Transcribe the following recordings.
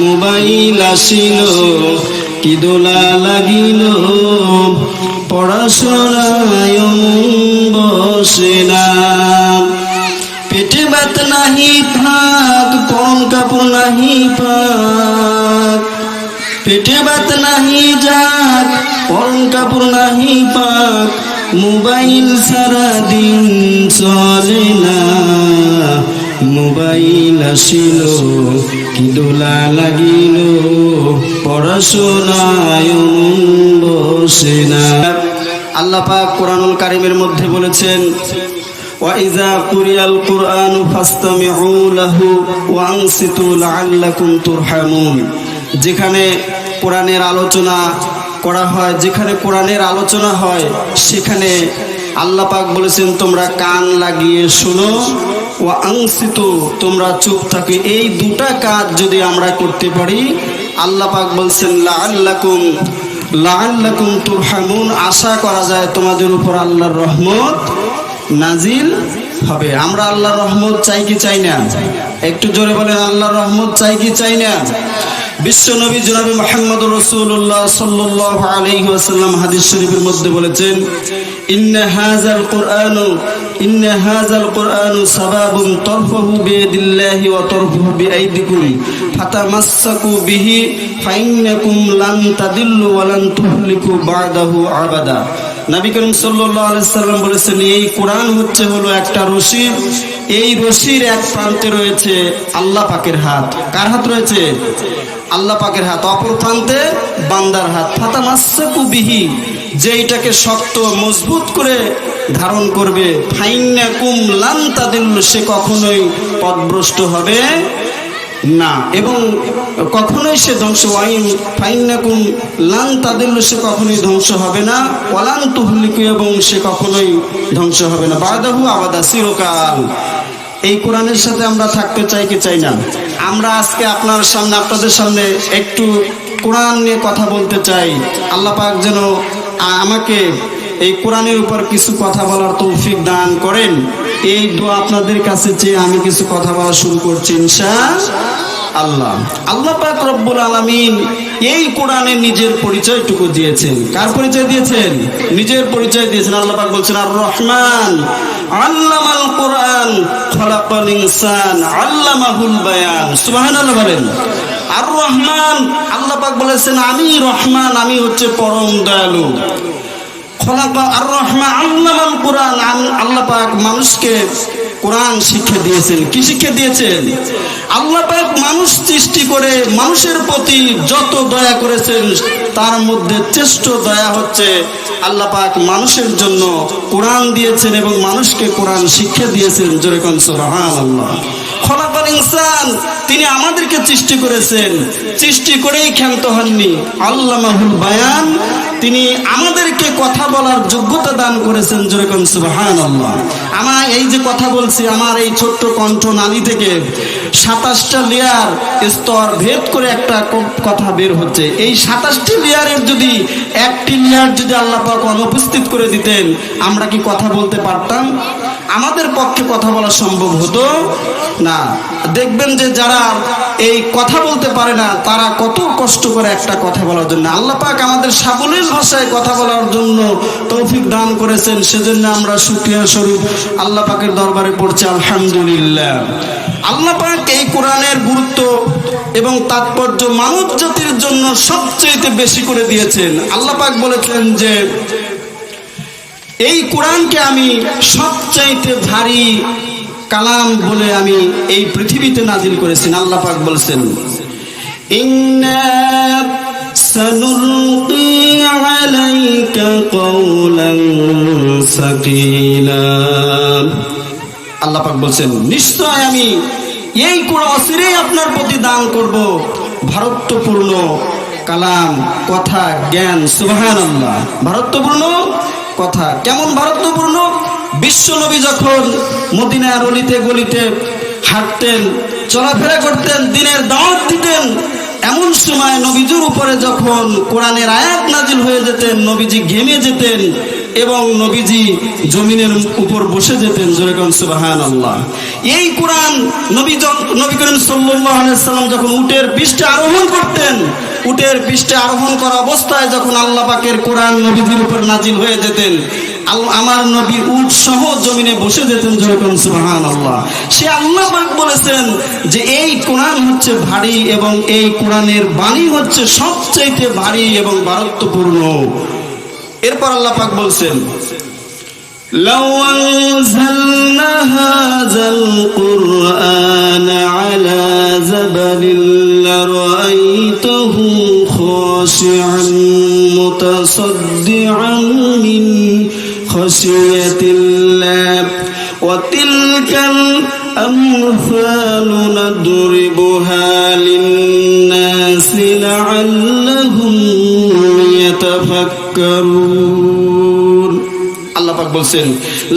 Mobile আসিল কি দোলা লাগিল, পড়াশোনায় বসে না। পেটে ভাত নাহি থাক, পরম কাপড় নাহি পাক, পেটে ভাত নাহি যাক, পরম কাপড় নাহি পাক, মোবাইল সারা দিন চলে না। মোবাইল আসিল কি দোলা লাগিল, পড়াশোনায় বসে না। আল্লাহ পাক কোরআনুল কারীমের মধ্যে বলেছেন, ওয়াইযা কুরিয়াল কুরআনু ফাসতামিউ লাহু ওয়া আনসিতু লাআল্লাকুম তুরহামুন। যেখানে কোরআনের আলোচনা করা হয়, যেখানে কোরআনের আলোচনা হয়, সেখানে আল্লাহ পাক বলেছেন তোমরা কান লাগিয়ে শোনো, ওয়া আনসিতু তোমরা চুপ থাকো। এই দুটা কাজ যদি আমরা করতে পারি, আল্লাহ পাক বলছেন লাআল্লাকুম তুরহামুন, আশা করা যায় তোমাদের উপর আল্লাহর রহমত নাজিল হবে। আমরা আল্লাহর রহমত চাই কি চাই না? একটু জোরে বলেন, আল্লাহর রহমত চাই কি চাই না? বিশ্ব নবী জনাবে মুহাম্মদুর রাসূলুল্লাহ সাল্লাল্লাহু আলাইহি ওয়াসাল্লাম হাদিস শরীফের মধ্যে বলেছেন, ইন্না হাযাল কুরআনু সাবাবুন তারফুহু বিয়াদিল্লাহি ওয়া তারফুহু বিআইদিকুম ফাতামাসসাকু বিহি ফাইন্নাকুম লান তাদিল্লু ওয়া লান তুহলিকু বা'দাহু আবাদা। নবী করিম সাল্লাল্লাহু আলাইহি সাল্লাম বলেছেন, এই কোরআন হলো একটা রশি, এই রশির এক প্রান্তে রয়েছে আল্লাহ পাকের হাত। কার হাত রয়েছে? আল্লাহ পাকের হাত। অপর প্রান্তে বান্দার হাত। ফাতামাসসাকু বিহি, যে এটাকে শক্ত মজবুত করে ধারণ করবে, ফাইন্নাকুম লান তাদিল্লু, সে কখনোই পথভ্রষ্ট হবে না এবং কখনোই সে ধ্বংস, ফাইন্নাকুম লান তাদিল্লু, সে কখনোই ধ্বংস হবে না, ওয়ালান তুহলিকু, এবং সে কখনোই ধ্বংস হবে না, বাদাহু আবাদা, চিরকাল। এই কোরআনের সাথে আমরা থাকতে চাই কি চাই না? আমরা আজকে আপনাদের সামনে একটু কোরআন নিয়ে কথা বলতে চাই। আল্লাহ পাক যেন আমাকে এই কোরআনের উপর কিছু কথা বলার তৌফিক দান করেন, এই দোয়া আপনাদের কাছে চেয়ে আমি কিছু কথা বলা শুরু করছি ইনশাআল্লাহ। আল্লাহ পাক রব্বুল আলামিন এই কোরআনে নিজের পরিচয়টুকু দিয়েছেন। কার পরিচয় দিয়েছেন? নিজের পরিচয় দিয়েছেন। আল্লাহ পাক বলছেন, আর রহমান আল্লামাল কোরআন খলাকাল ইনসান আল্লামাহুল বায়ান। সুবহানাল্লাহ বলেন। আর রহমান, আল্লাহ পাক বলেছেন আমি রহমান, আমি হচ্ছে পরম দয়ালু। খলাকা আর রহমান আল্লামাল কোরআন, আল্লাহ পাক মানুষকে কোরআন শিক্ষা দিয়েছেন। কি শিক্ষা দিয়েছেন? আল্লাহ পাক মানুষ সৃষ্টি করে মানুষের প্রতি যত দয়া করেছেন, তার মধ্যে শ্রেষ্ঠ দয়া হচ্ছে আল্লাহ পাক মানুষের জন্য কোরআন দিয়েছেন এবং মানুষকে কোরআন শিক্ষা দিয়েছেন। জোরে কোন সুবহানাল্লাহ। খলাকাল ইনসান, তিনি আমাদেরকে সৃষ্টি করেছেন, সৃষ্টি করেই ক্ষান্ত হননি। আল্লামাহুল বায়ান, তিনি আমাদেরকে কথা বলার যোগ্যতা দান করেছেন। জোরে কোন সুবহানাল্লাহ। আমার এই যে কথা বলছি, আমার এই ছোট্ট কণ্ঠ নালী থেকে 27টা লেয়ার স্তর ভেদ করে একটা কথা বের হচ্ছে। এই 27টি লেয়ারের যদি একটি লেয়ার যদি আল্লাহ পাক অনুপস্থিত করে দিতেন, আমরা কি কথা বলতে পারতাম? আমাদের পক্ষে কথা বলা সম্ভব হতো না। দেখবেন যে যারা এই কথা বলতে পারে না, তারা কত কষ্ট করে একটা কথা বলার জন্য। আল্লাহ পাক আমাদের সাবলীল ভাষায় কথা বলার জন্য তৌফিক দান করেছেন, সেজন্য আমরা শুকরিয়া স্বরূপ আল্লাহ পাকের দরবারে পড়ছি আলহামদুলিল্লাহ। আল্লাহ পাক এই কোরআনের গুরুত্ব এবং তাৎপর্য মানব জাতির জন্য সবচেয়ে বেশি করে দিয়েছেন। আল্লাহ পাক বলেছেন যে এই কোরআনকে আমি সবচাইতে ভারী কালাম বলে আমি এই পৃথিবীতে নাজিল করেছি। আল্লাহ পাক বলেছেন, ইন্না সানুলকি আলাইকা কওলান সাকিলা। আল্লাহ পাক বলেছেন, নিশ্চয় আমি এই কোরআনে আপনার প্রতি দান করব ভারত্বপূর্ণ কালাম, কথা, জ্ঞান। সুবহানাল্লাহ। ভারত্বপূর্ণ কথা। কেমন ভারত্বপূর্ণ? বিশ্ব নবী যখন মদিনার অলিতে গলিতে হাঁটতেন, চলাফেরা করতেন, দিনের দাওয়াত দিতেন, এমন সময় নবীজির উপরে যখন কোরআনের আয়াত নাজিল হয়ে যেতেন, নবীজি ঘেমে যেতেন, এবং নবীজি জমিনের উপর বসে যেতেন। জোরে কোন সুবহানাল্লাহ। এই কোরআন নবী করিম সাল্লাল্লাহু আলাইহি সাল্লাম যখন উটের পৃষ্ঠে আরোহণ করতেন, উটের পৃষ্ঠে আরোহণ করা অবস্থায় যখন আল্লাহ পাকের কোরআন নবীজির উপর নাজিল হয়ে যেতেন, আমার নবী উট সহ জমিনে বসে যেতেন। জোরে কোন সুবহানাল্লাহ। সে আল্লাহ পাক বলেছেন যে এই কোরআন হচ্ছে ভারী এবং এই কোরআনের বাণী হচ্ছে সবচেয়ে ভারী এবং ভারত্বপূর্ণ। এরপর আল্লাহ পাক বলছেন, লাউ আনজালনা হাযাল কুরআন আলা জাবালিন লারাআইতাহু খাশি'আন মুতাসাদ্দি'আন মিন খাশিয়াতিল্লাহ ওয়া তিলকাল আমসালু নাদরিবুহা লিন-নাসি লাআল্লাহুম ইয়াতাফাক্কারুন। আল্লাহ পাক বলছেন,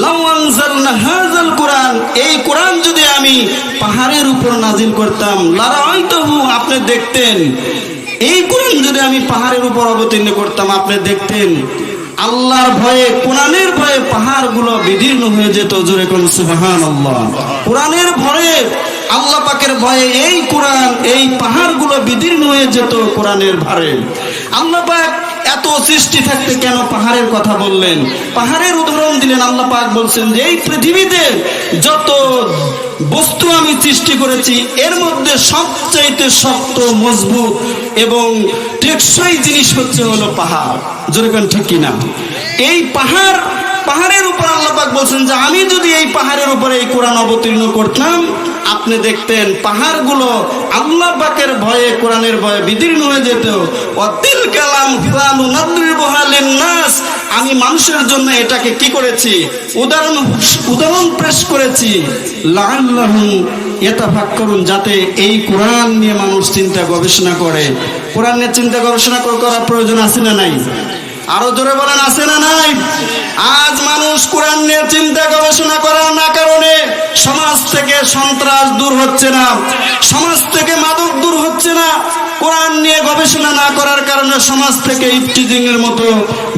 লাউ আনজালনা হাযাল কুরআন, এই কোরআন যদি আমি পাহাড়ের উপর নাজিল করতাম, লারাআইতাহু, আপনি দেখতেন। এই কোরআন যদি আমি পাহাড়ের উপর অবতীর্ণ করতাম, আপনি দেখতেন আল্লাহর ভয়ে, কোরআনের ভয়ে পাহাড়গুলো বিদীর্ণ হয়ে যেত। জোরে কোন সুবহানাল্লাহ। কোরআনের ভয়ে, আল্লাহ পাকের ভয়ে এই কোরআন, এই পাহাড়গুলো বিদীর্ণ হয়ে যেত কোরআনের ভারে। আল্লাহ পাক এত সৃষ্টি থাকতে কেন পাহাড়ের কথা বললেন? পাহাড়ের উদাহরণ দিলেন। আল্লাহ পাক বলছেন যে এই পৃথিবীতে যত বস্তু আমি সৃষ্টি করেছি, এর মধ্যে সবচাইতে শক্ত, মজবুত এবং টেকসই জিনিস হলো পাহাড়। জোরে কোন ঠিক কিনা? এই পাহাড়ের উপর আল্লাহ পাক বলছেন যে আমি যদি এই পাহাড়ের উপরে এই কোরআন অবতীর্ণ করতাম, আপনি দেখতেন পাহাড়গুলো আল্লাহ পাকের ভয়ে, কোরআনের ভয়ে বিদীর্ণ হয়ে যেত। অতিল কালাম ফিরানু নাদরিবুহা লিন-নাস, আমি মানুষের জন্য এটাকে কি করেছি? উদাহরণ পেশ করেছি। লাআল্লাহুম ইয়াতাফাক্কারুন, যাতে এই কোরআন নিয়ে মানুষ চিন্তা গবেষণা করে। কোরআন নিয়ে চিন্তা গবেষণা করার প্রয়োজন আছে না নাই? আরো জোরে বলেন, আছে না নাই? আজ মানুষ কোরআন নিয়ে চিন্তা গবেষণা করার না কারণে সমাজ থেকে সন্ত্রাস দূর হচ্ছে না, সমাজ থেকে মাদক দূর হচ্ছে না। কোরআন নিয়ে গবেষণা না করার কারণে সমাজ থেকে ইফতিজিং এর মতো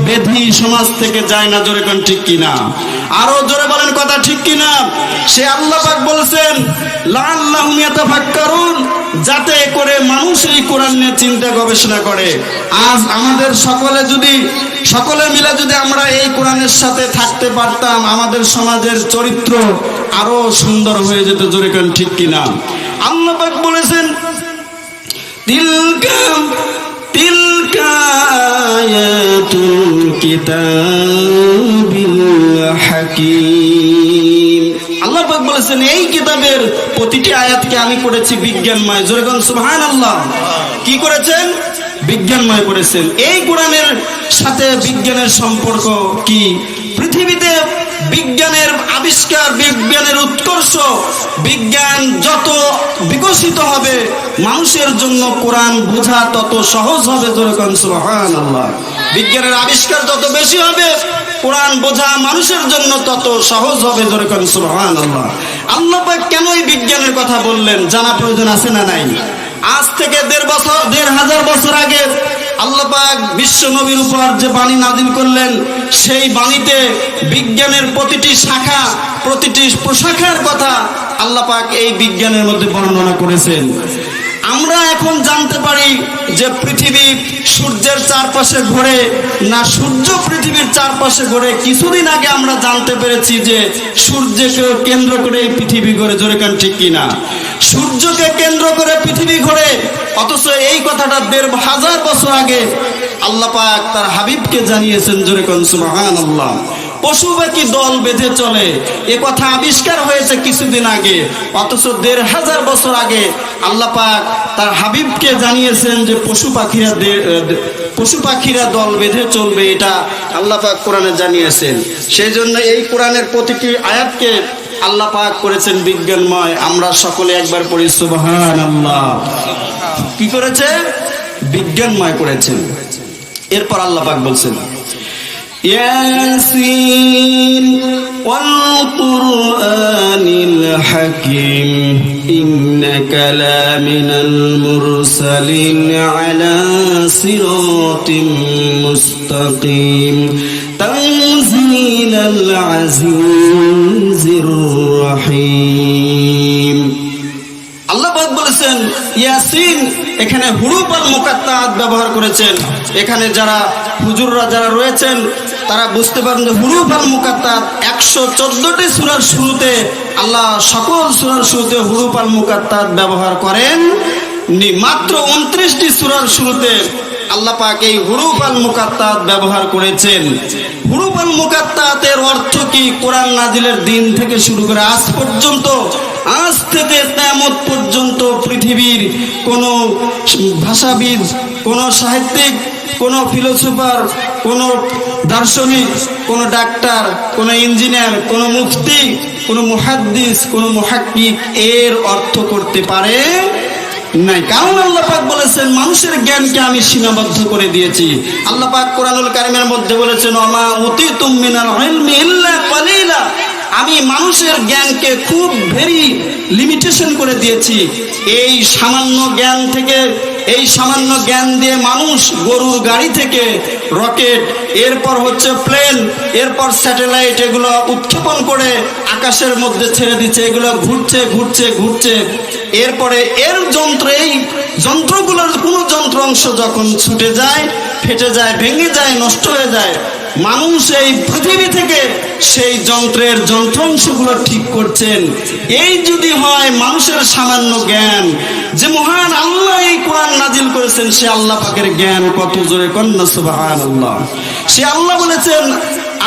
বেধি সমাজ থেকে যায় না। জোরে কোন ঠিক কিনা? আরো জোরে বলেন, কথা ঠিক কিনা? সে আল্লাহ পাক বলছেন লাআল্লাহুম ইয়াতাফাক্কারুন, যাতে করে মানুষ এই কোরআন নিয়ে চিন্তা গবেষণা করে। আজ আমাদের সকলে মিলে যদি আমরা এই কোরআনের সাথে থাকতে পারতাম, আমাদের সমাজের চরিত্র আরো সুন্দর হয়ে যেত। জোরে কোন ঠিক কিনা? আল্লাহ পাক বলেছেন তিলকা আয়াতুল কিতাবিল হাকীম। আল্লাহ পাক বলেছেন এই কিতাবের প্রতিটি আয়াতকে আমি করেছি বিজ্ঞানময়। জোরে কোন সুবহানাল্লাহ। কি করেছেন? বিজ্ঞানময় করেছেন। এই কোরআনের সাথে বিজ্ঞানের সম্পর্ক কি? পৃথিবীতে বিজ্ঞানের আবিষ্কার, বিজ্ঞানের উৎকর্ষ, বিজ্ঞান যত বিকশিত হবে, মানুষের জন্য কোরআন বোঝা তত সহজ হবে। জোরে কোন সুবহানাল্লাহ। বিজ্ঞানের আবিষ্কার যত বেশি হবে, কোরআন বোঝা মানুষের জন্য তত সহজ হবে। জোরে কোন সুবহানাল্লাহ। আল্লাহ পাক কেন এই বিজ্ঞানের কথা বললেন জানা প্রয়োজন আছে না নাই? আজ থেকে ১,৫০০ বছর আগে আল্লাহ পাক বিশ্ব নবীর উপর যে বাণী নাযিল করলেন, সেই বাণীতে বিজ্ঞানের প্রতিটি শাখা, প্রতিটি প্রশাখার কথা আল্লাহ পাক এই বিজ্ঞানের মধ্যে বর্ণনা করেছেন। আমরা এখন জানতে পারি যে পৃথিবী সূর্যের চারপাশে ঘোরে না সূর্য পৃথিবীর চারপাশে ঘোরে। কিছুদিন আগে আমরা জানতে পেরেছি যে সূর্যকে কেন্দ্র করে এই পৃথিবী ঘোরে। জোরে কান ঠিক কিনা? সূর্যকে কেন্দ্র করে পৃথিবী ঘোরে, অথচ এই কথাটা ১,৫০০ বছর আগে আল্লাহ পাক তার হাবিবকে জানিয়েছেন। জোরে কোন সুবহানাল্লাহ। পশু পাখি দল বেঁধে চলে, এ কথা আবিষ্কার হয়েছে কিছুদিন আগে, অথচ ১,৫০০ বছর আগে আল্লাহ পাক তার হাবিবকে জানিয়েছেন যে পশু পাখিরা দল বেঁধে চলবে। এটা আল্লাহ পাক কোরআনে জানিয়েছেন। সেই জন্য এই কোরআনের প্রতিটি আয়াতকে আল্লাহ পাক করেছেন বিজ্ঞানময়। আমরা সকলে একবার পড়ি সুবহানাল্লাহ। কি করেছে? বিজ্ঞানময় করেছেন। এরপর আল্লাহ পাক বলছেন ইয়াসিন ওয়াল কুরআনিল হাকীম ইন্নাকা লামিনাল মুরসালিন আলা সিরাতিম মুস্তাকিম তানজিলাল আজিজির রহিম। আল্লাহ পাক বলেছেন ইয়াসিন, এখানে হুরুফ আল মুকাত্তাআত ব্যবহার করেছেন। এখানে যারা হুজুররা যারা রয়েছেন তারা বুঝতে পারেন যে হুরুফ আল মুকাত্তাআত 114টি সূরার শুরুতে আল্লাহ সকল সূরার শুরুতে হুরুফ আল মুকাত্তাআত ব্যবহার করেন নি। মাত্র 29টি সূরার শুরুতে আল্লাহ পাক এই হুরুফ আল মুকাত্তাআত ব্যবহার করেছেন। হুরুফ আল মুকাত্তাআতের অর্থ কি? কোরআন নাজিলের দিন থেকে শুরু করে আজ পর্যন্ত, আজ থেকে কিয়ামত পর্যন্ত পৃথিবীর কোন ভাষাবিদ, কোন সাহিত্যিক, কোন ফিলোসোফার, কোন দার্শনিক, কোন ডাক্তার, কোন ইঞ্জিনিয়ার, কোন মুফতি, কোন মুহাদ্দিস, কোন মুহাক্কিক এর অর্থ করতে পারে নাই। কারণ আল্লাহ পাক বলেছেন মানুষের জ্ঞানকে আমি সীমাবদ্ধ করে দিয়েছি। আল্লাহ পাক কোরআনুল কারীমের মধ্যে বলেছেন ওমা উতিতুম মিনাল ইলমি ইল্লা কালিলা, আমি মানুষের জ্ঞানকে খুব ভেরি লিমিটেশন করে দিয়েছি। এই সামান্য জ্ঞান থেকে, এই সামান্য জ্ঞান দিয়ে মানুষ গরুর গাড়ি থেকে রকেট, এরপর হচ্ছে প্লেন, এরপর স্যাটেলাইট, এগুলো উৎক্ষেপণ করে আকাশের মধ্যে ছেড়ে দিচ্ছে। এগুলো ঘুরছে ঘুরছে ঘুরছে, এরপরে এর যন্ত্র, এই যন্ত্রগুলোর কোনো যন্ত্র অংশ যখন ছুটে যায়, ফেটে যায়, ভেঙে যায়, নষ্ট হয়ে যায়, মানুষ এই পৃথিবী থেকে সেই যন্ত্রের যন্ত্রাংশগুলো ঠিক করছেন। এই যদি হয় মানুষের সামান্য জ্ঞান, যে মহান আল্লাহ এই কোরআন নাজিল করেছেন সে আল্লাহ পাকের জ্ঞান কত জোরে কন্যা সুবহানাল্লাহ। সে আল্লাহ বলেছেন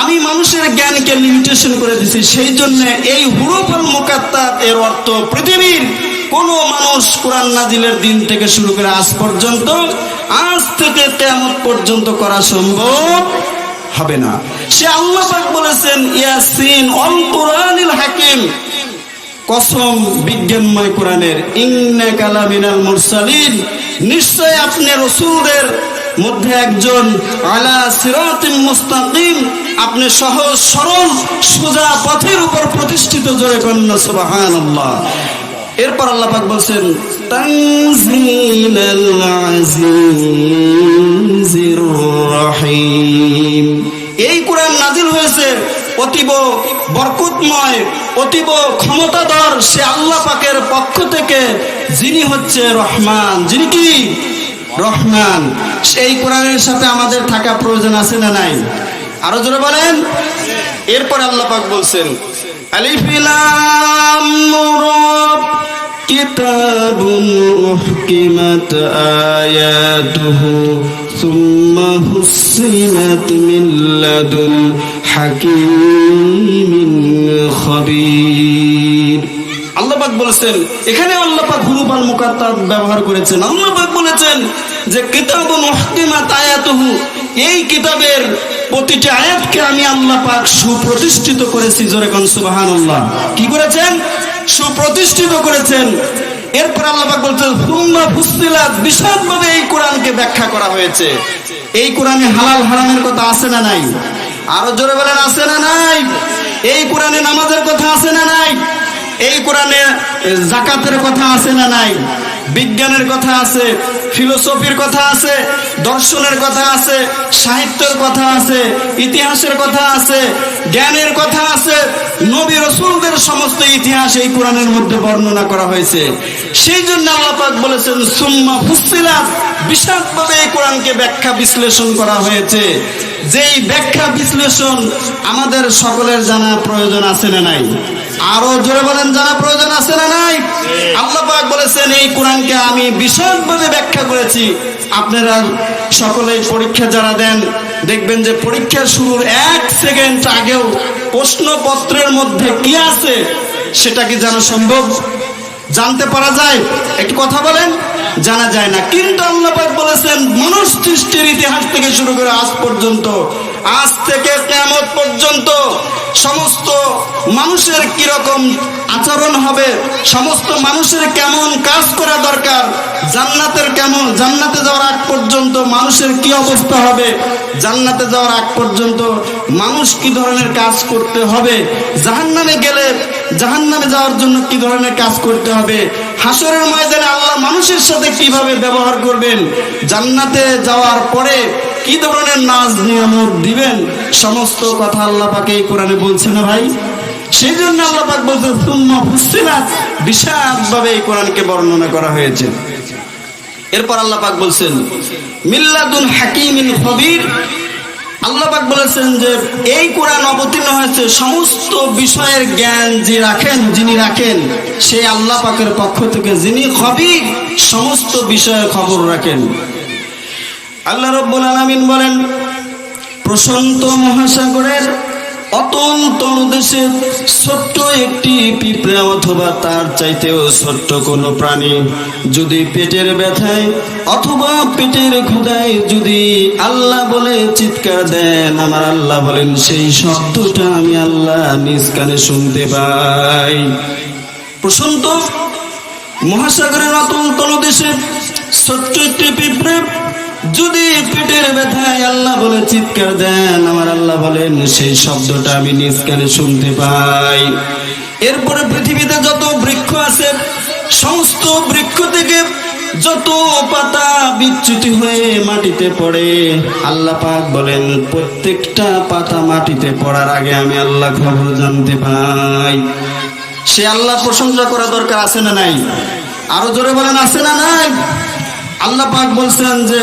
আমি মানুষের জ্ঞানকে লিমিটেশন করে দিছি। সেই জন্য এই হুরুফ আল মুকাত্তাআত এর অর্থ পৃথিবীর কোন মানুষ কোরআন নাজিলের দিন থেকে শুরু করে আজ পর্যন্ত, আজ থেকে কিয়ামত পর্যন্ত করা সম্ভব হবে না। সে আল্লাহ পাক বলেছেন ইয়াসিন ওয়াল কুরআনিল হাকিম, কসম বিজ্ঞানময় কোরআনের, ইন্নাকা লামিনাল মুরসালিন, নিশ্চয় আপনি রাসূলদের মধ্যে একজন, আলা সিরাতিম মুস্তাকিম, আপনি সহজ সরল সোজা পথের উপর প্রতিষ্ঠিত। জোরে কন্যা সুবহানাল্লাহ। এরপর আল্লাহ পাক বলেন তানজিলাল আজিজির রহিম, এই কোরআন নাজিল হয়েছে অতীব বরকতময়, অতীব ক্ষমতাধর সে আল্লাহ পাকের পক্ষ থেকে, যিনি হচ্ছে রহমান। যিনি কি? রহমান। সেই কোরআনের সাথে আমাদের থাকা প্রয়োজন আছে না নাই? আরো জোরে বলেন। এরপর আল্লাহ পাক বলছেন আলিফ লাম রা, কিতাবুন উহকিমাত আয়াতুহু সুম্মা ফুসসিলাত মিন লাদুন হাকীমিন খাবীর। আল্লাহ পাক বলেছেন, এখানে আল্লাহ পাক হুরুফ আল মুকাত্তাআত ব্যবহার করেছেন। আল্লাহ পাক বলেছেন যে কিতাবুন উহকিমাত আয়াতুহু, এই কিতাবের প্রতিটি আয়াতকে আমি আল্লাহ পাক সুপ্রতিষ্ঠিত করেছি। জোরে কোন সুবহানাল্লাহ। কি করেছেন? সুপ্রতিষ্ঠিত করেছেন। এরপর আল্লাহ পাক বলছেন সুম্মা ফুসসিলাত, বিশদভাবে এই কোরআনকে ব্যাখ্যা করা হয়েছে। এই কোরআনে হালাল হারামের কথা আছে না নাই? আরো জোরে বলেন আছে না নাই? এই কোরআনে নামাজের কথা আছে না নাই? এই কোরআনে যাকাতের কথা আছে না নাই? বিজ্ঞানের কথা আছে, ফিলোসফির কথা আছে, দর্শনের কথা আছে, সাহিত্যের কথা আছে, ইতিহাসের কথা আছে, জ্ঞানের কথা আছে। নবী রাসূলদের সমস্ত ইতিহাস এই কোরআনের মধ্যে বর্ণনা করা হয়েছে। সেই জন্য আল্লাহ পাক বলেছেন সুম্মা ফুসসিলাত, বিশদভাবে এই কোরআনকে ব্যাখ্যা বিশ্লেষণ করা হয়েছে। যেই ব্যাখ্যা বিশ্লেষণ আমাদের সকলের জানা প্রয়োজন আছে না নাই? আরো জোরে বলেন, জানা প্রয়োজন আছে না নাই? আল্লাহ পাক বলেছেন এই কোরআনকে আমি বিশদভাবে ব্যাখ্যা করেছি। আপনারা সকলেই পরীক্ষা যারা দেন দেখবেন যে পরীক্ষা শুরুর 1 সেকেন্ড আগেও প্রশ্নপত্রের মধ্যে কি আছে সেটা কি জানা সম্ভব? জানতে পারা যায়? একটু কথা বলেন। জানা যায় না। কিন্তু আল্লাহ পাক বলেছেন মানুষ সৃষ্টির ইতিহাস থেকে শুরু করে আজ পর্যন্ত, আজ থেকে কিয়ামত পর্যন্ত সমস্ত মানুষের কিরকম আচরণ হবে, সমস্ত মানুষের কেমন কাজ করা দরকার, জান্নাতে যাওয়ার আগ পর্যন্ত মানুষের কি অবস্থা হবে, জান্নাতে যাওয়ার আগ পর্যন্ত মানুষ কি ধরনের কাজ করতে হবে, জাহান্নামে গেলে জাহান্নামে যাওয়ার জন্য কি ধরনের কাজ করতে হবে, হাসরের ময়দানে আল্লাহ মানুষের সাথে কিভাবে ব্যবহার করবেন, জান্নাতে যাওয়ার পরে কি ধরনের নাজ নিয়ামত দিবেন, সমস্ত কথা আল্লাহ পাক এই কোরআনে বলছে না ভাই? সেই জন্য আল্লাহ পাক বলছেন সুম্মা ফুসসিলাত, বিশদভাবে এই কোরআনকে বর্ণনা করা হয়েছে। এরপর আল্লাহ পাক বলছেন মিল্লাদুন হাকিমিন খবীর। আল্লাহ পাক বলেছেন যে এই কোরআন অবতীর্ণ হয়েছে সমস্ত বিষয়ের জ্ঞান যিনি রাখেন সেই আল্লাহ পাকের পক্ষ থেকে, যিনি খবীর, সমস্ত বিষয়ের খবর রাখেন। আল্লাহ রাব্বুল আলামিন বলেন প্রশান্ত মহাসাগরের অতল তলদেশে ছোট্ট একটি পিঁপড়া অথবা তার চাইতেও ছোট্ট কোনো প্রাণী যদি পেটের ব্যথায় অথবা পেটের ক্ষুধায় যদি আল্লাহ বলে চিৎকার দেন, আমার আল্লাহ বলেন সেই শব্দটা আমি আল্লাহ নিজ কানে শুনতে পাই। প্রশান্ত মহাসাগরের অতল তলদেশে ছোট্ট একটি পিঁপড়া যদি পেটের ব্যথায় আল্লাহ বলে চিৎকার দেন, আমার আল্লাহ বলেন সেই শব্দটা আমি নিজ কানে শুনতে পাই। এরপরে পৃথিবীতে যত বৃক্ষ আছে সমস্ত বৃক্ষ থেকে যত পাতা বিচ্যুতি হয়ে মাটিতে পড়ে, আল্লাহ পাক বলেন প্রত্যেকটা পাতা মাটিতে পড়ার আগে আমি আল্লাহ খবর জানতে পাই। সে আল্লাহ প্রশংসা করা দরকার আছে না নাই? আরো জোরে বলেন আছে না নাই? আল্লাহ পাক বলছেন যে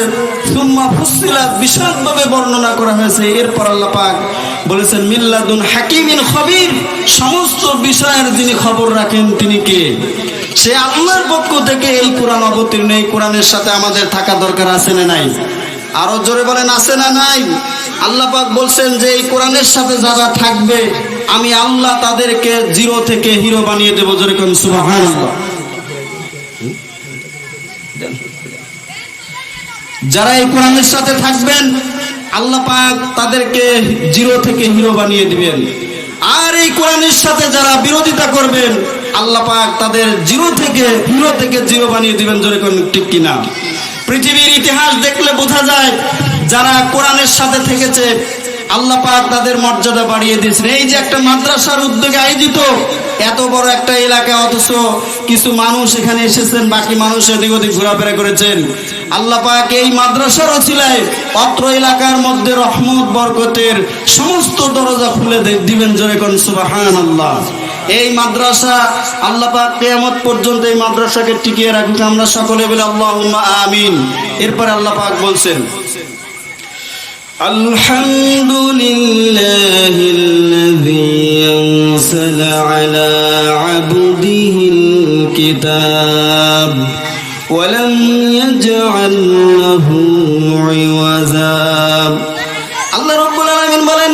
সুম্মা ফুসসিলাত, বিশদভাবে বর্ণনা করা হয়েছে। এরপর আল্লাহ পাক বলেছেন মিল্লাদুন হাকিমিন খবীর, সমস্ত বিষয়ের যিনি খবর রাখেন তিনি কে? সে আল্লাহর পক্ষ থেকে এই কোরআন অবতীর্ণ। এই কোরআনের সাথে আমাদের থাকা দরকার আছে না নাই? আরো জোরে বলেন আছে না নাই? আল্লাহ পাক বলছেন যে এই কোরআনের সাথে যারা থাকবে আমি আল্লাহ তাদেরকে জিরো থেকে হিরো বানিয়ে দেবো। জোরে কোন সুবহানাল্লাহ। যারা এই কোরআনের সাথে থাকবেন আল্লাহ পাক তাদেরকে জিরো থেকে হিরো বানিয়ে দিবেন। আর এই কোরআনের সাথে যারা বিরোধিতা করবেন আল্লাহ পাক তাদের জিরো থেকে হিরো থেকে জিরো বানিয়ে দিবেন। জোরে কোন ঠিক কিনা? পৃথিবীর ইতিহাস দেখলে বোঝা যায় যারা কোরআনের সাথে থেকেছে আল্লাহ পাক তাদের মর্যাদা বাড়িয়ে দিয়েছেন। এই যে একটা মাদ্রাসার উদ্যোগে আয়োজিত এত বড় একটা এলাকা, অথচ কিছু মানুষ এখানে এসেছেন, বাকি মানুষ এদিক ওদিক ঘোরাফেরা করেছেন। আল্লাহ পাক এই মাদ্রাসার ওসিলায় অত্র এলাকার মধ্যে রহমত বরকতের সমস্ত দরজা খুলে দিবেন। জোরে কোন সুবহানাল্লাহ। এই মাদ্রাসা আল্লাহ পাক কিয়ামত পর্যন্ত এই মাদ্রাসাকে টিকিয়ে রাখুক, আমরা সকলে বলি আল্লাহুম্মা আমিন। এরপর আল্লাহ পাক বলছেন আলহামদুলিল্লাহিল্লাযী আনসালা আলা আবদিহিল কিতাব ওয়া লাম ইয়াজআল লাহু ইওয়াজা। আল্লাহ রাব্বুল আলামিন বলেন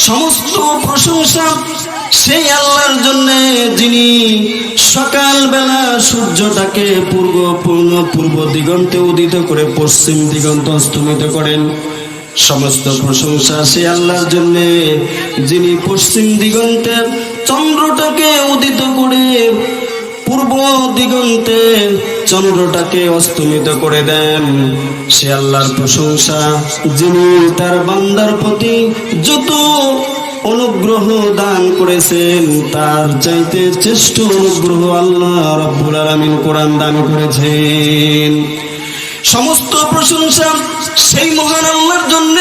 সমস্ত প্রশংসা সেই আল্লাহর জন্য যিনি সকালবেলা সূর্যটাকে পূর্ব দিগন্তে উদিত করে পশ্চিম দিগন্তে অস্তমিত করেন। সমস্ত প্রশংসা সেই আল্লাহর জন্য যিনি পশ্চিম দিগন্তে চন্দ্রটাকে উদিত করে পূর্ব দিগন্তে চন্দ্রটাকে অস্তমিত করে দেন। সে আল্লাহর প্রশংসা যিনি তার বান্দার প্রতি যত অনুগ্রহ দান করেছেন তার চাইতে শ্রেষ্ঠ অনুগ্রহ আল্লাহ রাব্বুল আলামিন কোরআন দান করেছেন। সমস্ত প্রশংসা সেই মহান আল্লাহর জন্য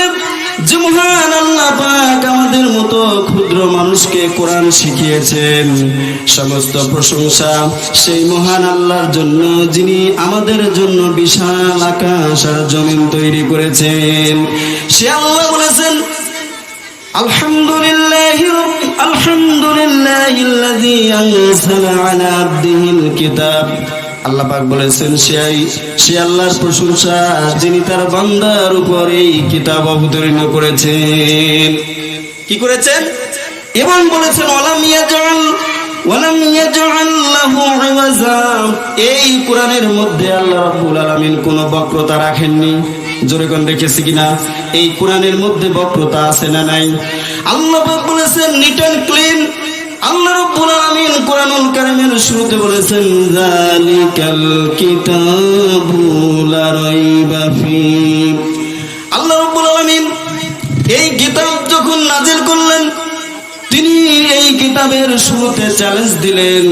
যে মহান আল্লাহ পাক আমাদের মতো ক্ষুদ্র মানুষকে কোরআন শিখিয়েছেন। সমস্ত প্রশংসা সেই মহান আল্লাহর জন্য যিনি আমাদের জন্য বিশাল আকাশ আর জমিন তৈরি করেছেন। সে আল্লাহ বলেছেন আলহামদুলিল্লাহিল্লাযী আনসালা আলা আবদিহিল কিতাব। আল্লাহ পাক বলেছেন সে আল্লাহর প্রশংসা যিনি তার বান্দার উপর এই কিতাব অবতীর্ণ করেছেন। কি করেছেন? এবং বলেছেন ওয়ালাম ইয়াজআল লাহু ইওয়াজা। এই কোরআনের মধ্যে আল্লাহ রাব্বুল আলামিন কোনো বক্রতা রাখেননি। জোরে কোন রেখেছে কিনা? এই কোরআনের মধ্যে বক্রতা আছে না নাই? আল্লাহ পাক বলেছেন নিট এন্ড ক্লিন। আল্লাহ রাব্বুল আলামিন কোরআনুল কারীমের শুরুতে বলেছেন যালিকাল কিতাবু লা রাইবা ফি। আল্লাহ রাব্বুল আলামিন এই কিতাব যখন নাযিল করলেন তিনি এই কিতাবের শুরুতে চ্যালেঞ্জ দিলেন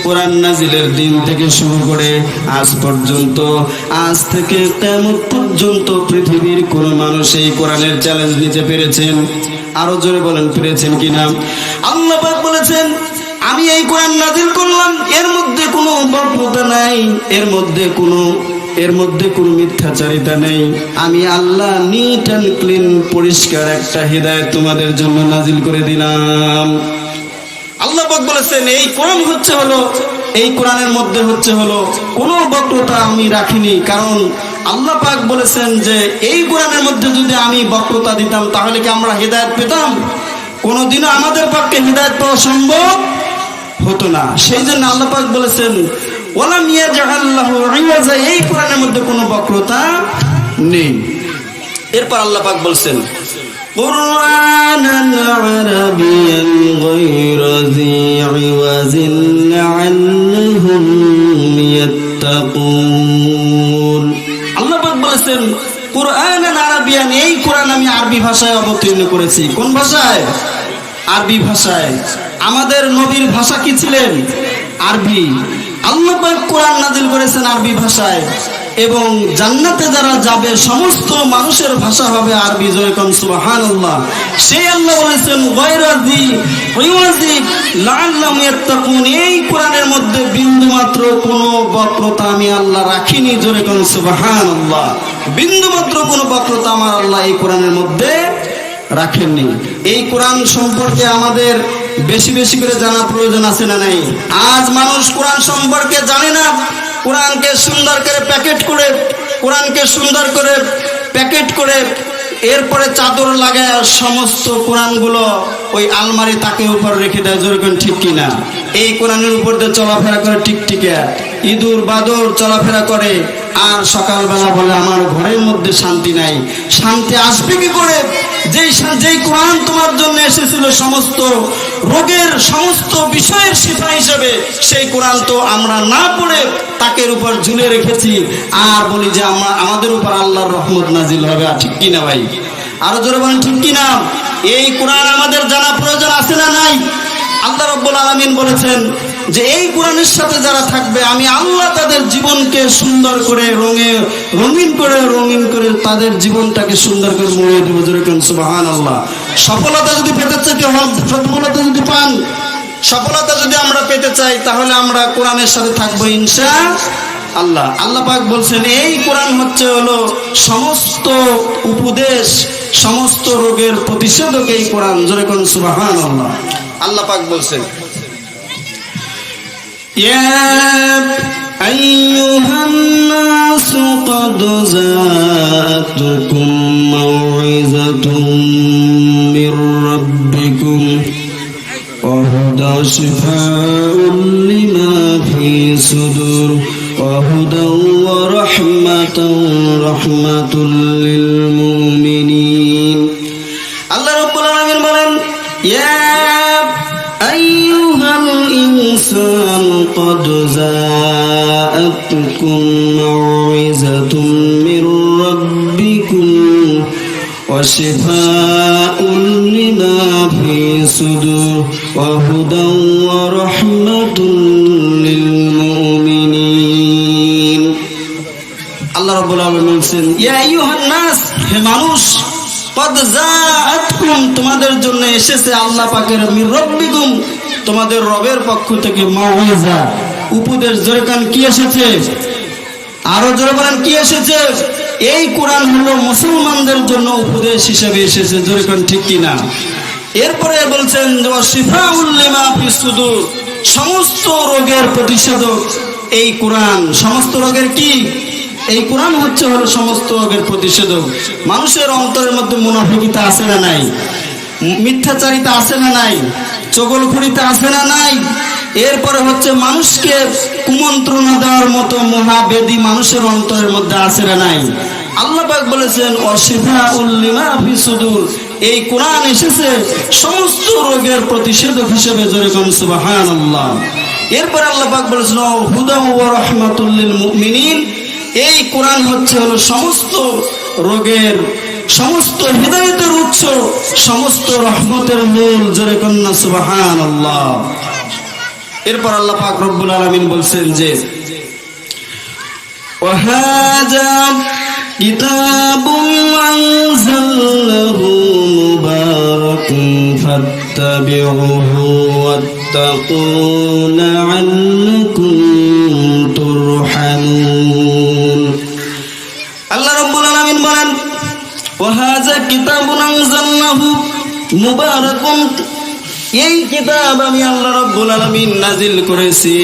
কোরআন নাজিলের দিন থেকে শুরু করে আজ পর্যন্ত, আজ থেকে কিয়ামত পর্যন্ত পৃথিবীর কোন মানুষ এই কোরআনের চ্যালেঞ্জ নিতে পেরেছেন? আরো জোরে বলেন, পেরেছেন কিনা? আল্লাহ পাক বলেছেন, আমি এই কোরআন নাজিল করলাম, এর মধ্যে কোনো বক্রতা নাই, এর মধ্যে কোনো মিথ্যাচারিতা নেই। আমি আল্লাহ নিট অ্যান্ড ক্লিন, পরিষ্কার একটা হিদায়াত তোমাদের জন্য নাজিল করে দিলাম। আল্লাহ পাক বলেছেন এই কোরআন হচ্ছে হলো, এই কোরআনের মধ্যে হচ্ছে হলো কোনো বক্রতা আমি রাখিনি। কারণ আল্লাহ পাক বলেছেন যে এই কোরআনের মধ্যে যদি আমি বক্রতা দিতাম তাহলে কি আমরা হিদায়াত পেতাম? কোনোদিনও আমাদের পক্ষে হিদায়াত পাওয়া সম্ভব হতো না। সেই জন্য আল্লাহ পাক বলেছেন ওয়ালাম ইয়াজআল লাহু ইওয়াজা, এই কোরআনের মধ্যে কোনো বক্রতা নেই। এরপর আল্লাহ পাক বলেছেন কুরআনান আরাবিয়ান গায়রা যী ইওয়াজিন লাআল্লাহুম ইয়াত্তাকুন। আল্লাহ পাক বলেছেন কুরআনান আরাবিয়ান, এই কোরআন আমি আরবি ভাষায় অবতীর্ণ করেছি। কোন ভাষায়? আরবি ভাষায়। আমাদের নবীর ভাষা কি ছিলেন? আরবি। আল্লাহ পাক কোরআন নাজিল করেছেন আরবি ভাষায়, এবং জান্নাতে যারা যাবে সমস্ত মানুষের ভাষা হবে আরবি। জয় কোন সুবহানাল্লাহ। সেই আল্লাহ বলেছেন গায়রা যী ইওয়াজি লাআল্লাহুম ইয়াত্তাকুন, এই কোরআনের মধ্যে বিন্দু মাত্র কোনো বক্রতা আমি আল্লাহ রাখিনি। জয় কোন সুবহানাল্লাহ। বিন্দু মাত্র কোনো বক্রতা আমার আল্লাহ এই কোরআনের মধ্যে রাখেননি। এই কোরআন সম্পর্কে আমাদের বেশি বেশি করে জানা প্রয়োজন আছে না নাই? আজ মানুষ কোরআন সম্পর্কে জানে না। কোরআনকে সুন্দর করে প্যাকেট করে এরপরে চাদর লাগায় সমস্ত কোরআনগুলো ওই আলমারি তাকে উপর রেখে দেয়। যেরকম ঠিক কিনা? এই কোরআনের উপর দিয়ে চলাফেরা করে টিকটিকে, ইঁদুর বাদর চলাফেরা করে, আর সকালবেলা বলে আমার ঘরের মধ্যে শান্তি নাই। শান্তি আসবে কি করে? যেই কোরআন তোমার জন্য এসেছিল সমস্ত রোগের, সমস্ত বিষয়ের শিফা হিসেবে, সেই কোরআন তো আমরা না পড়ে তাকের উপর ঝুলে রেখেছি, আর বলি যে আমাদের উপর আল্লাহর রহমত নাজিল হবে। আর ঠিক কিনা ভাই? আরো জোরে বলেন ঠিক কিনা? এই কোরআন আমাদের জানা প্রয়োজন আছে না নাই? আল্লাহ রাব্বুল আলামিন বলেছেন যে এই কোরআনের সাথে যারা থাকবে আমি আল্লাহ তাদের জীবনকে সুন্দর করে রঙিন করে তাদের জীবনটাকে সুন্দর করে মুড়িয়ে দেবো। যেরকম সুবহানাল্লাহ। সফলতা যদি পেতে চাই, সফলতা যদি আমরা পেতে চাই, তাহলে আমরা কোরআনের সাথে থাকবো ইনশাআল্লাহ। আল্লাহ পাক বলছেন এই কোরআন হচ্ছে হলো সমস্ত উপদেশ, সমস্ত রোগের প্রতিষেধক এই কোরআন। যেরকম সুবহানাল্লাহ। আল্লাহ পাক বলছেন ইয়া আইয়ুহান নাসু ক্বাদ জাআতুকুম মাউইযাতুম মির রাব্বিকুম ওয়া হুদা শিফাউন লিমা ফি সুদুর ওয়া হুদা ওয়া রাহমাতুল লিল মুমিনিন। আল্লাহ রাব্বুল আলামিন বলেন ইয়া আইয়ুহাল ইনসানু ক্বাদ জাআতুকুম মাউইযাতুম মির রাব্বিকুম ওয়া শিফাউন লিমা ফি সুদুর ওয়া হুদা ওয়া রাহমাতুল লিল মুমিনিন। আল্লাহ রাব্বুল আলামিন বলেন ইয়া আইয়ুহান নাস, হে মানুষ, ক্বাদ জাআতকুম, তোমাদের জন্য এসেছে আল্লাহ পাকের মির রাব্বিকুম, তোমাদের রবের পক্ষ থেকে মাউইযা, উপদেশ। যেরকম কি এসেছে? আরো জোরে বলেন কি এসেছে? এই কোরআন হলো মুসলমানদের জন্য উপদেশ হিসেবে এসেছে। যেরকম ঠিক কিনা? এরপরে বলছেন শিফাউল লিমা ফিস সুদুর, সমস্ত রোগের প্রতিষেধক এই কোরআন। সমস্ত রোগের কি? এই কোরআন হচ্ছে হলো সমস্ত রোগের প্রতিষেধক। মানুষের অন্তরের মধ্যে মুনাফিকিতা আছে না নাই? মিথ্যাচারিতা আছে না নাই? চগলখড়িতা আছে না নাই? এরপরে হচ্ছে মানুষকে কুমন্ত্রণা দেওয়ার মতো মহাবেদী মানুষের অন্তরের মধ্যে আছে না নাই? আল্লাহ পাক বলেছেন অশিফাউল লিমা ফি সুদুর, এই কোরআন এসেছে সমস্ত রোগের প্রতিষেধক হিসেবে। যেরকম সুবহানাল্লাহ। এরপর আল্লাহ পাক বলেছেন হুদা ওয়া রাহমাতুল লিল মুমিনিন, এই কোরআন হচ্ছে হলো সমস্ত রোগের, সমস্ত হিদায়াতের উৎস, সমস্ত রহমতের মূল। যেরকম সুবহানাল্লাহ। এরপর আল্লাহ পাক রব্বুল আলামিন বলছেন যে وهذا كتاب أنزلناه مبارك فاتبعوه واتقوا لعلكم ترحمون আল্লাহ রাব্বুল আলামিন বলেন وهذا كتاب أنزلناه مبارك এই কিতাব আমি আল্লাহ রাব্বুল আলামিন নাজিল করেছি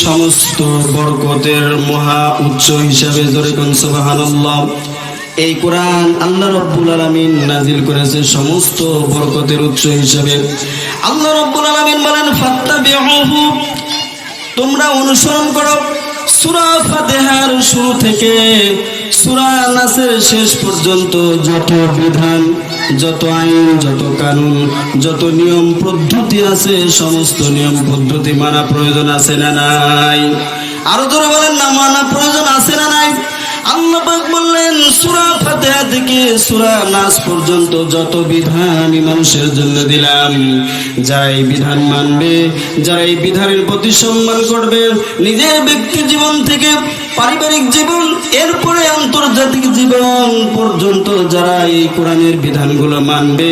সমস্ত বরকতের মহা উৎস হিসাবে। জোরে কোন সুবহানাল্লাহ। এই কোরআন আল্লাহ রাব্বুল আলামিন নাজিল করেছে সমস্ত বরকতের উৎস হিসাবে। আল্লাহ রাব্বুল আলামিন বলেন ফাত্তাবিউহু, তোমরা অনুসরণ করো সূরা ফাতিহার শুরু থেকে সূরা নাসের শেষ পর্যন্ত যত বিধান, যত আইন, যত কানুন, যত নিয়ম পদ্ধতি আছে সমস্ত নিয়ম পদ্ধতি মানা প্রয়োজন আছে না নাই? আরো জোরে বলেন না, মানা প্রয়োজন আছে না নাই? আল্লাহ পাক বললেন সূরা ফাতিহা থেকে সূরা নাস পর্যন্ত যত বিধান আমি মানুষের জন্য দিলাম, যারা এই বিধান মানবে, যারা এই বিধানের প্রতি সম্মান করবে, নিজের ব্যক্তি জীবন থেকে পারিবারিক জীবন এরপরে আন্তর্জাতিক জীবন পর্যন্ত যারা এই কোরআনের বিধানগুলো মানবে,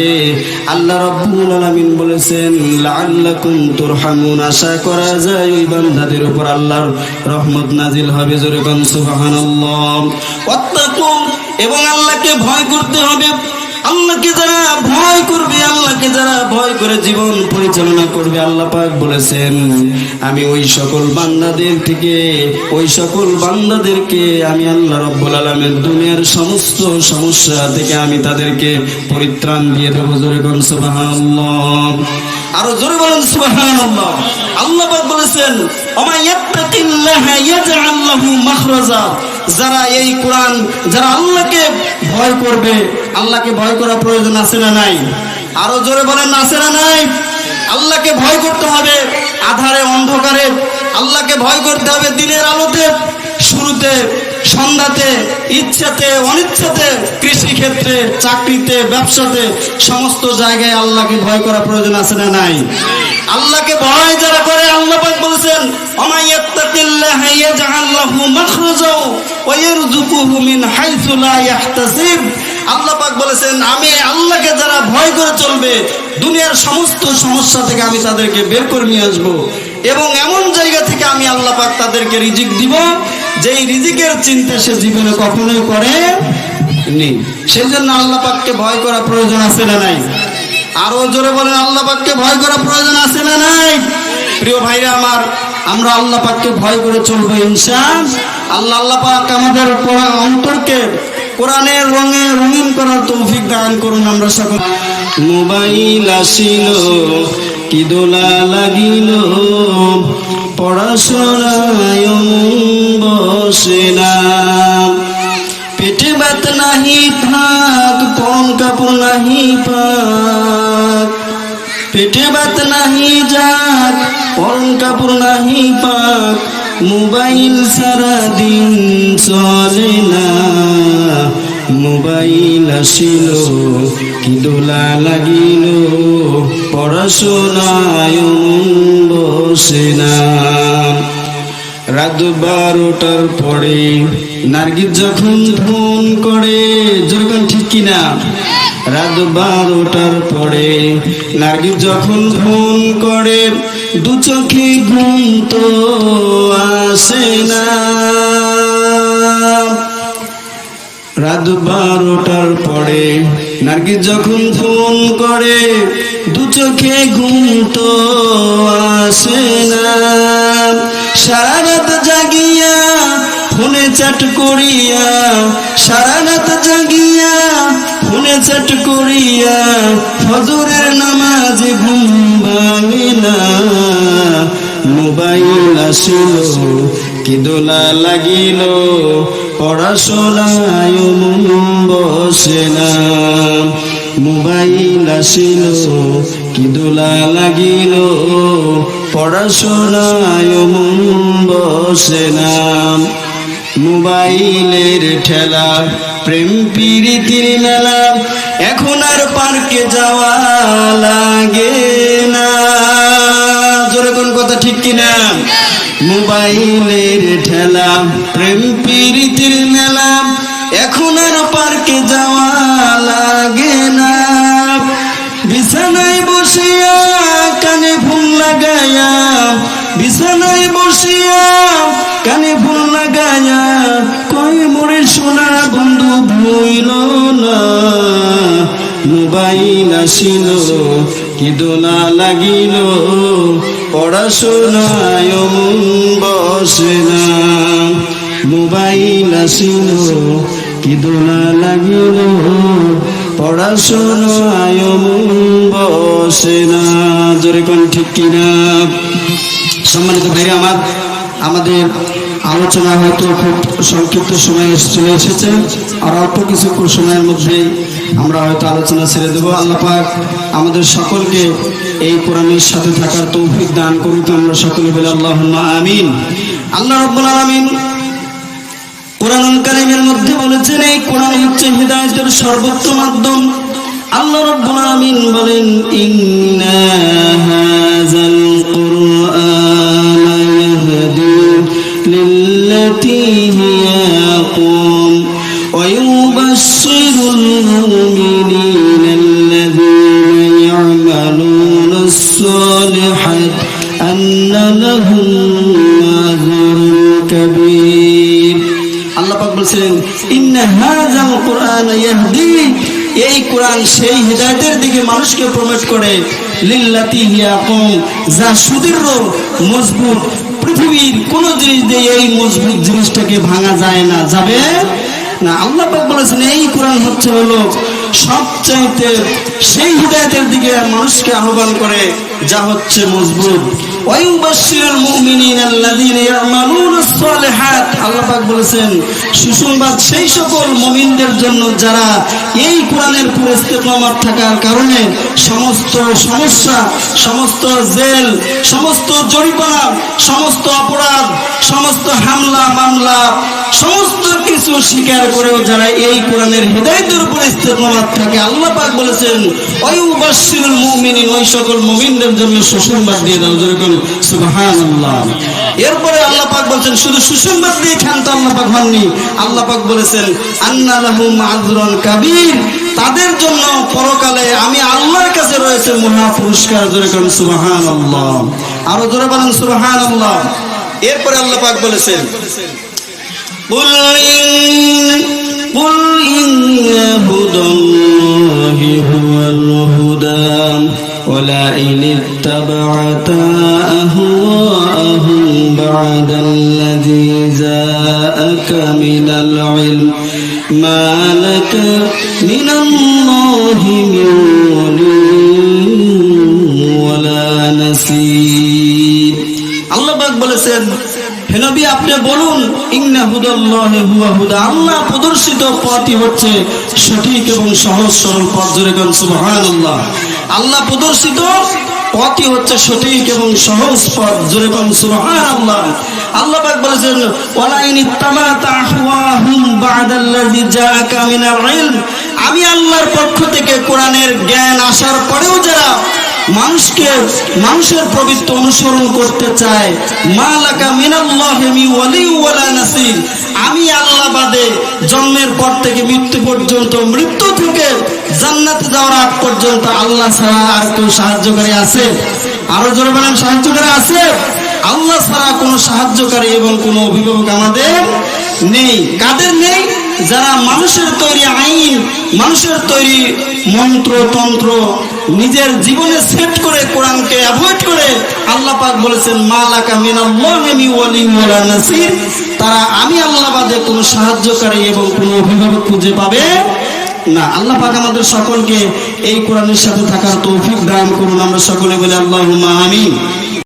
আল্লাহ রাব্বুল আলামিন বলেছেন লাআল্লাকুম তুরহামুন, আশা করা যায় ওই বান্দাদের উপর আল্লাহর রহমত নাজিল হবে। জোরে বলেন সুবহানাল্লাহ। ওয়াত্তাকুম, এবং আল্লাহকে ভয় করতে হবে। আল্লাহকে যারা ভয় করবে, আল্লাহকে যারা ভয় করে জীবন পরিচালনা করবে, আল্লাহ পাক বলেছেন আমি ওই সকল বান্দাদের থেকে, ওই সকল বান্দাদেরকে আমি আল্লাহ রাব্বুল আলামিন দুনিয়ার সমস্ত সমস্যা থেকে আমি তাদেরকে পরিত্রাণ দিয়ে দেব। জোরে বলেন সুবহানাল্লাহ। আরো জোরে বলেন সুবহানাল্লাহ। আল্লাহ পাক বলেছেন ওমা ইয়াত্তাকিল্লাহা ইয়াজআল লাহু মাখরাজা, যারা এই কোরআন, যারা আল্লাহকে ভয় করবে, আল্লাহকে ভয় করা প্রয়োজন আছে না নাই? আরো জোরে বলেন আছে না নাই? আল্লাহকে ভয় করতে হবে আধারে অন্ধকারে, আল্লাহকে ভয় করতে হবে দিনের আলোতে, শুরুতে সন্ধ্যাতে, ইচ্ছাতে অনিচ্ছাতে, কৃষি ক্ষেত্রে, চাকরিতে, ব্যবসাতে, সমস্ত জায়গায় আল্লাহকে ভয় করা প্রয়োজন আছে না নাই? আল্লাহকে ভয় যারা করে, আল্লাহ পাক বলেছেন ওমা ইয়াত্তাকিল্লাহা ইয়াজআল লাহু মাখরাজা ওয়া ইয়ারযুকুহু মিন হাইসু লা ইয়াহতাসিব। আল্লাহ পাক বলেছেন আমি আল্লাহকে যারা ভয় করে চলবে দুনিয়ার সমস্ত সমস্যা থেকে আমি তাদেরকে বের করে নিয়ে আসবো, এবং এমন জায়গা থেকে আমি আল্লাহ পাক তাদেরকে রিজিক দিব যেই রিজিকের চিন্তা সে জীবনে কখনোই করে নি। সেই জন্য আল্লাহ পাককে ভয় করা প্রয়োজন আছে না নাই? আরো জোরে বলেন আল্লাহ পাককে ভয় করা প্রয়োজন আছে না নাই? প্রিয় ভাইরা আমার, আমরা আল্লাহ পাককে ভয় করে চলবো ইনশাআল্লাহ। আল্লাহ পাক আমাদের অন্তরকে কোরআনের রঙে রঙিন করার তৌফিক দান করুন। আমরা সকল মোবাইল আসিল কি দোলা লাগিল, পড়াশোনায় বসে না, পেটে ভাত নাহি থাক, পরন কাপড় নাহি পাক, পেটে ভাত নাহি যাক, পরন কাপড় নাহি পাক, মোবাইল সারা দিন চলে না, মোবাইল আসিল কি দোলা লাগিল, পড়াশোনায় বসে না। রাত 12টার পরে নার্গিস যখন ফোন করে, যখন ঠিক কিনা, রাত 12টার পরে নার্গিস যখন ফোন করে, দু চোখে ঘুম তো আসে না। রাত 12টার পরে নার্গিস যখন ফোন করে, দু চোখে ঘুম তো আসে না। সারা রাত জাগিয়া ফোনে চ্যাট করিয়া, সারা রাত জাগিয়া ফোনে চ্যাট করিয়া, ফজরের নামাজে ঘুম ভাঙে না। মোবাইল আসিল কি দোলা লাগিল, পড়াশোনায় মন বসে না। মোবাইল আসিল কি দোলা লাগিল, পড়াশোনায় মন বসে না। মোবাইলের ঠেলা, প্রেম প্রীতির মেলা, এখন আর পার্কে যাওয়া লাগে না। জোরে কোন কথা কথা ঠিক কিনা? মোবাইলের ঠেলা, প্রেম প্রীতির মেলা, এখন আর পার্কে যাওয়া লাগে না। বিছানায় বসিয়া কানে ফুল লাগায়া, বিছানায় বসিয়া কানে ফুল লাগায়া কই মোরে সোনা বন্ধু ভুইল না। মোবাইল আসিল কি দোলা লাগিল, পড়াশোনায় মন বসে না। মোবাইল আসিল কি দোলা লাগিল, পড়াশোনায় মন বসে না। জোরে কোন ঠিক কিনা? সম্মানিত ভাইরা আমার, আমাদের আলোচনা হয়তো খুব সংক্ষিপ্ত সময়ে চলে এসেছে, আর অল্প কিছু সময়ের মধ্যে আমরা হয়তো আলোচনা ছেড়ে দেবো। আল্লাহ পাক আমাদের সকলকে এই কোরআনের সাথে থাকার তৌফিক দান করুক। আমরা সকলে বলি আল্লাহুম্মা আমিন। আল্লাহ রাব্বুল আলামিন কোরআনুল কারীমের মধ্যে বলেছেন, এই কোরআন হচ্ছে হিদায়াতের সর্বোচ্চ মাধ্যম। আল্লাহ রাব্বুল আলামিন বলেন, ইন্না হাযাল কুরআনা ইয়াহদি লিল্লাতী হিয়া আকুম ওয়া ইউবাশশিরুল মুমিনিনা আল্লাযীনা ইয়া'মালুনাস সালিহাতি আন্না লাহুম আজরুন কাবীর। আল্লাহ পাক বলেন, ইন্না হাযাল কুরআনা ইয়াহদি, এই কোরআন সেই হিদায়াতের দিকে মানুষকে প্রমোট করে, লিল্লাতী হিয়া আকুম, যা সুদৃঢ় মজবুত। পৃথিবীর কোন জিনিস দিয়ে এই মজবুত জিনিসটাকে ভাঙা যায় না, যাবে না। আল্লাহ পাক বলেছেন এই কোরআন হচ্ছে হলো সবচাইতে সেই হিদায়াতের দিকে মানুষকে আহ্বান করে যা হচ্ছে মজবুত। ওয়া ইউবাশশিরুল মুমিনিনা আল্লাযীনা ইয়া'মালুনাস সালিহাত, আল্লাহ পাক বলেছেন সুসংবাদ সেই সকল মুমিনদের জন্য যারা এই কোরআনের উপর ইস্তেকামত থাকার কারণে সমস্ত সমস্যা, সমস্ত জেল, সমস্ত জরিমানা, সমস্ত অপরাধ, সমস্ত হামলা মামলা, সমস্ত কিছু স্বীকার করেও যারা এই কোরআনের হিদায়াতের উপর ইস্তেকামত থাকে, আল্লাহ পাক বলেছেন ওয়া ইউবাশশিরুল মুমিনিন, ওই সকল মুমিনদের জন্য সুসংবাদ দিয়ে দাও। যেরকম সুবহানাল্লাহ। এরপরে আল্লাহ পাক বলেছেন শুধু সুসংবাদ দিয়ে ক্ষান্ত আল্লাহ পাক হননি, আল্লাহ পাক বলেছেন আন্না লাহুম আজরুন কাবীর, তাদের জন্য পরকালে আমি আল্লাহর কাছে রয়েছে মহা পুরস্কার। যেরকম সুবহানাল্লাহ। আরো জোরে বলেন সুবহানাল্লাহ। এরপরে আল্লাহ পাক বলেছেন قل إن هدى الله هو الهدى ولئن اتبعت أهواءهم بعد الذي جاءك من العلم ما لك من الله من ولي ولا نصير। আল্লাহ পাক বলেছেন হে নবী আপনি বলুন, ইন্না হুদাল্লাহি হুয়া হুদা, আল্লাহ প্রদর্শিত পথই হচ্ছে সঠিক এবং সহজ সরল পথ। যেরকম সুবহানাল্লাহ। আল্লাহ প্রদর্শিত পথই হচ্ছে সঠিক এবং সহজ পথ। যেরকম সুবহানাল্লাহ। আল্লাহ পাক বলেছেন ওয়ালা ইন ইত্তাবাতা আহওয়াহুম বা'দাল্লাযী জাআকা মিনাল ইলম, আমি আল্লাহর পক্ষ থেকে কোরআনের জ্ঞান আসার পরেও যারা মানুষের প্রবৃত্তি অনুসরণ করতে চায়, মা লাকা মিনাল্লাহি মিন ওয়ালি ওয়ালা নাসির, আমি আল্লাহ বাদে জন্মের পর থেকে মৃত্যু পর্যন্ত, মৃত্যু থেকে জান্নাতে যাওয়ার আগ পর্যন্ত আল্লাহ ছাড়া আর কেউ সাহায্যকারী আছে? আরো জোরে বলেন সাহায্যকারী আছে? আল্লাহ ছাড়া কোনো সাহায্যকারী এবং কোনো অভিভাবক আমাদের নেই। কাদের নেই? যারা মানুষের তৈরি আইন, মানুষের তৈরি মন্ত্র তন্ত্র নিজের জীবনে সেট করে কোরআনকে অ্যাভয়েড করে, আল্লাহ পাক বলেছেন মা লাকা মিনাল্লাহি মিন ওয়ালি ওয়ালা নাসির, তারা আমি আল্লাহ বাদে কোনো সাহায্যকারী এবং কোনো অভিভাবক খুঁজে পাবে না। আল্লাহ পাক আমাদের সকলকে এই কোরআনের সাথে থাকার তৌফিক দান করুন। আমরা সকলে বলি আল্লাহুম্মা আমিন।